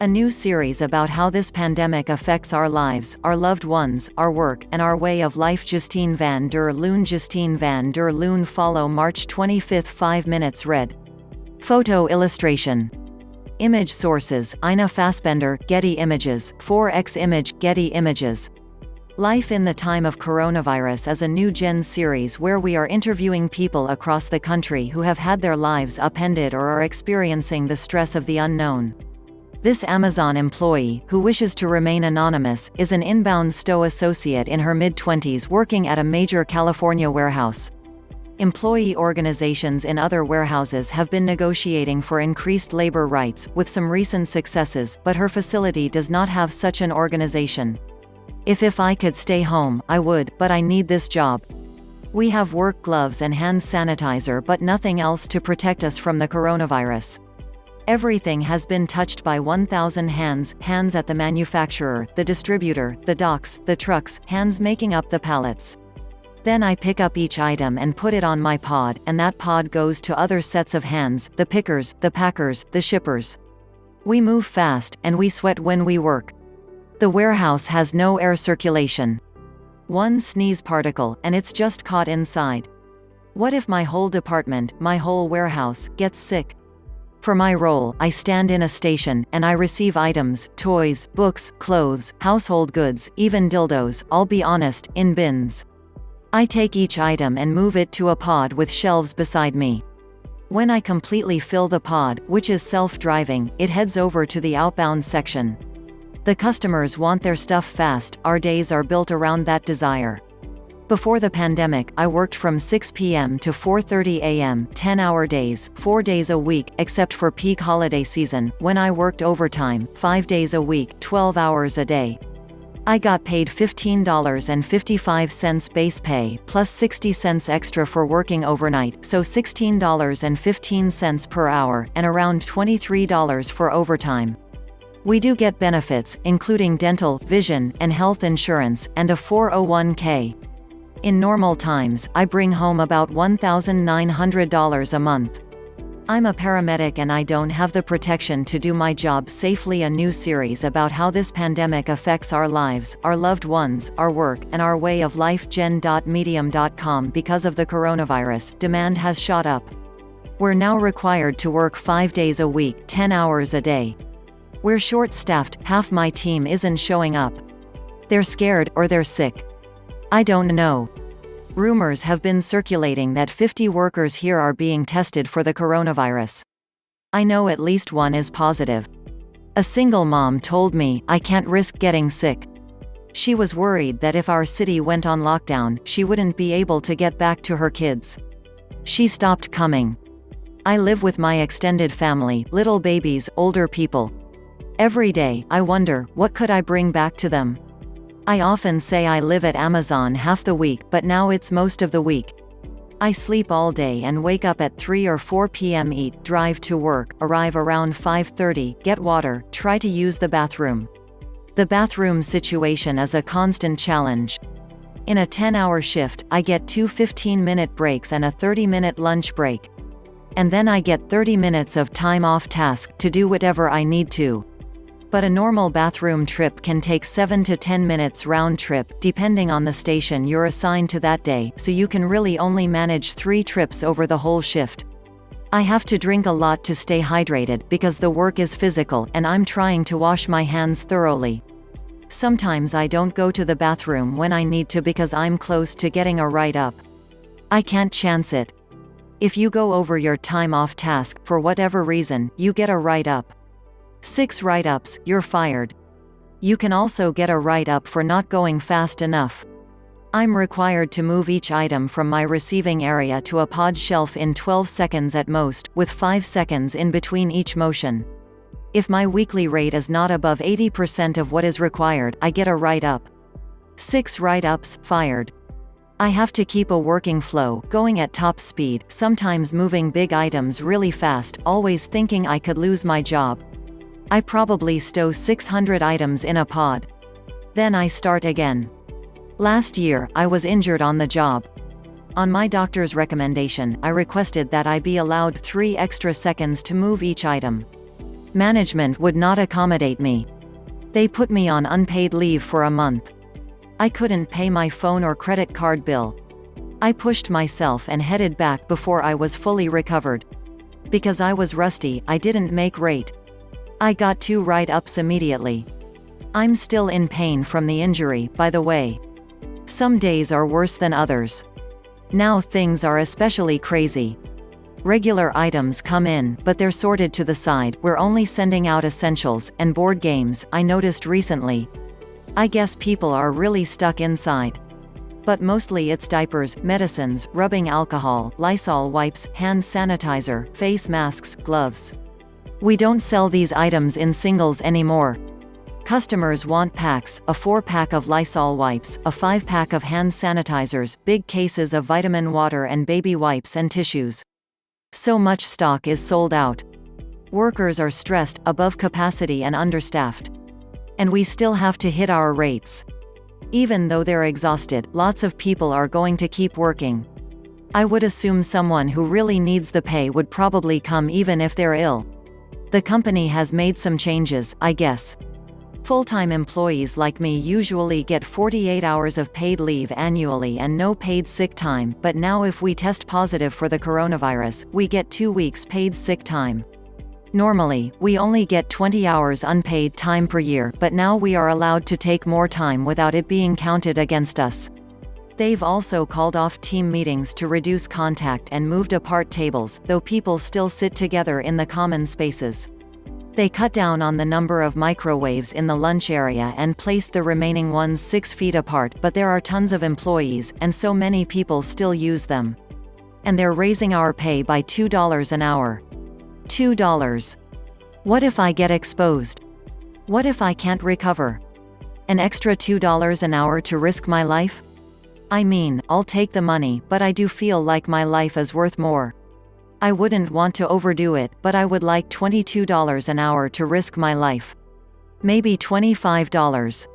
A new series about how this pandemic affects our lives, our loved ones, our work, and our way of life. Justine van der Loon follow March 25, 5 minutes read. Photo illustration. Image sources, Ina Fassbender, Getty Images, 4x Image, Getty Images. Life in the Time of Coronavirus is a new Gen series where we are interviewing people across the country who have had their lives upended or are experiencing the stress of the unknown. This Amazon employee, who wishes to remain anonymous, is an inbound store associate in her mid-20s working at a major California warehouse. Employee organizations in other warehouses have been negotiating for increased labor rights, with some recent successes, but her facility does not have such an organization. If I could stay home, I would, but I need this job. We have work gloves and hand sanitizer but nothing else to protect us from the coronavirus. Everything has been touched by 1,000 hands at the manufacturer, the distributor, the docks, the trucks, hands making up the pallets. Then I pick up each item and put it on my pod, and that pod goes to other sets of hands, the pickers, the packers, the shippers. We move fast, and we sweat when we work. The warehouse has no air circulation. One sneeze particle, and it's just caught inside. What if my whole department, my whole warehouse, gets sick? For my role, I stand in a station, and I receive items, toys, books, clothes, household goods, even dildos, I'll be honest, in bins. I take each item and move it to a pod with shelves beside me. When I completely fill the pod, which is self-driving, it heads over to the outbound section. The customers want their stuff fast, our days are built around that desire. Before the pandemic, I worked from 6 p.m. to 4:30 a.m., 10-hour days, 4 days a week, except for peak holiday season, when I worked overtime, 5 days a week, 12 hours a day. I got paid $15.55 base pay, plus 60 cents extra for working overnight, so $16.15 per hour, and around $23 for overtime. We do get benefits, including dental, vision, and health insurance, and a 401k. In normal times, I bring home about $1,900 a month. I'm a paramedic and I don't have the protection to do my job safely. A new series about how this pandemic affects our lives, our loved ones, our work, and our way of life. Gen.medium.com. Because of the coronavirus, demand has shot up. We're now required to work 5 days a week, 10 hours a day. We're short-staffed, half my team isn't showing up. They're scared, or they're sick. I don't know. Rumors have been circulating that 50 workers here are being tested for the coronavirus. I know at least one is positive. A single mom told me, I can't risk getting sick. She was worried that if our city went on lockdown, she wouldn't be able to get back to her kids. She stopped coming. I live with my extended family, little babies, older people. Every day, I wonder, what could I bring back to them? I often say I live at Amazon half the week, but now it's most of the week. I sleep all day and wake up at 3 or 4 p.m. Eat, drive to work, arrive around 5:30, get water, try to use the bathroom. The bathroom situation is a constant challenge. In a 10-hour shift, I get 2 15-minute breaks and a 30-minute lunch break. And then I get 30 minutes of time off task to do whatever I need to. But a normal bathroom trip can take 7 to 10 minutes round trip, depending on the station you're assigned to that day, so you can really only manage 3 trips over the whole shift. I have to drink a lot to stay hydrated because the work is physical, and I'm trying to wash my hands thoroughly. Sometimes I don't go to the bathroom when I need to because I'm close to getting a write-up. I can't chance it. If you go over your time off task, for whatever reason, you get a write-up. 6 write-ups, you're fired. You can also get a write-up for not going fast enough. I'm required to move each item from my receiving area to a pod shelf in 12 seconds at most, with 5 seconds in between each motion. If my weekly rate is not above 80% of what is required, I get a write-up. 6 write-ups, fired. I have to keep a working flow, going at top speed, sometimes moving big items really fast, always thinking I could lose my job. I probably stow 600 items in a pod. Then I start again. Last year, I was injured on the job. On my doctor's recommendation, I requested that I be allowed 3 extra seconds to move each item. Management would not accommodate me. They put me on unpaid leave for a month. I couldn't pay my phone or credit card bill. I pushed myself and headed back before I was fully recovered. Because I was rusty, I didn't make rate. I got 2 write-ups immediately. I'm still in pain from the injury, by the way. Some days are worse than others. Now things are especially crazy. Regular items come in, but they're sorted to the side. We're only sending out essentials, and board games, I noticed recently. I guess people are really stuck inside. But mostly it's diapers, medicines, rubbing alcohol, Lysol wipes, hand sanitizer, face masks, gloves. We don't sell these items in singles anymore. Customers want packs, a 4-pack of Lysol wipes, a 5-pack of hand sanitizers, big cases of vitamin water and baby wipes and tissues. So much stock is sold out. Workers are stressed, above capacity and understaffed. And we still have to hit our rates. Even though they're exhausted, lots of people are going to keep working. I would assume someone who really needs the pay would probably come even if they're ill. The company has made some changes, I guess. Full-time employees like me usually get 48 hours of paid leave annually and no paid sick time, but now if we test positive for the coronavirus, we get 2 weeks paid sick time. Normally, we only get 20 hours unpaid time per year, but now we are allowed to take more time without it being counted against us. They've also called off team meetings to reduce contact and moved apart tables, though people still sit together in the common spaces. They cut down on the number of microwaves in the lunch area and placed the remaining ones 6 feet apart, but there are tons of employees, and so many people still use them. And they're raising our pay by $2 an hour. $2. What if I get exposed? What if I can't recover? An extra $2 an hour to risk my life? I mean, I'll take the money, but I do feel like my life is worth more. I wouldn't want to overdo it, but I would like $22 an hour to risk my life. Maybe $25.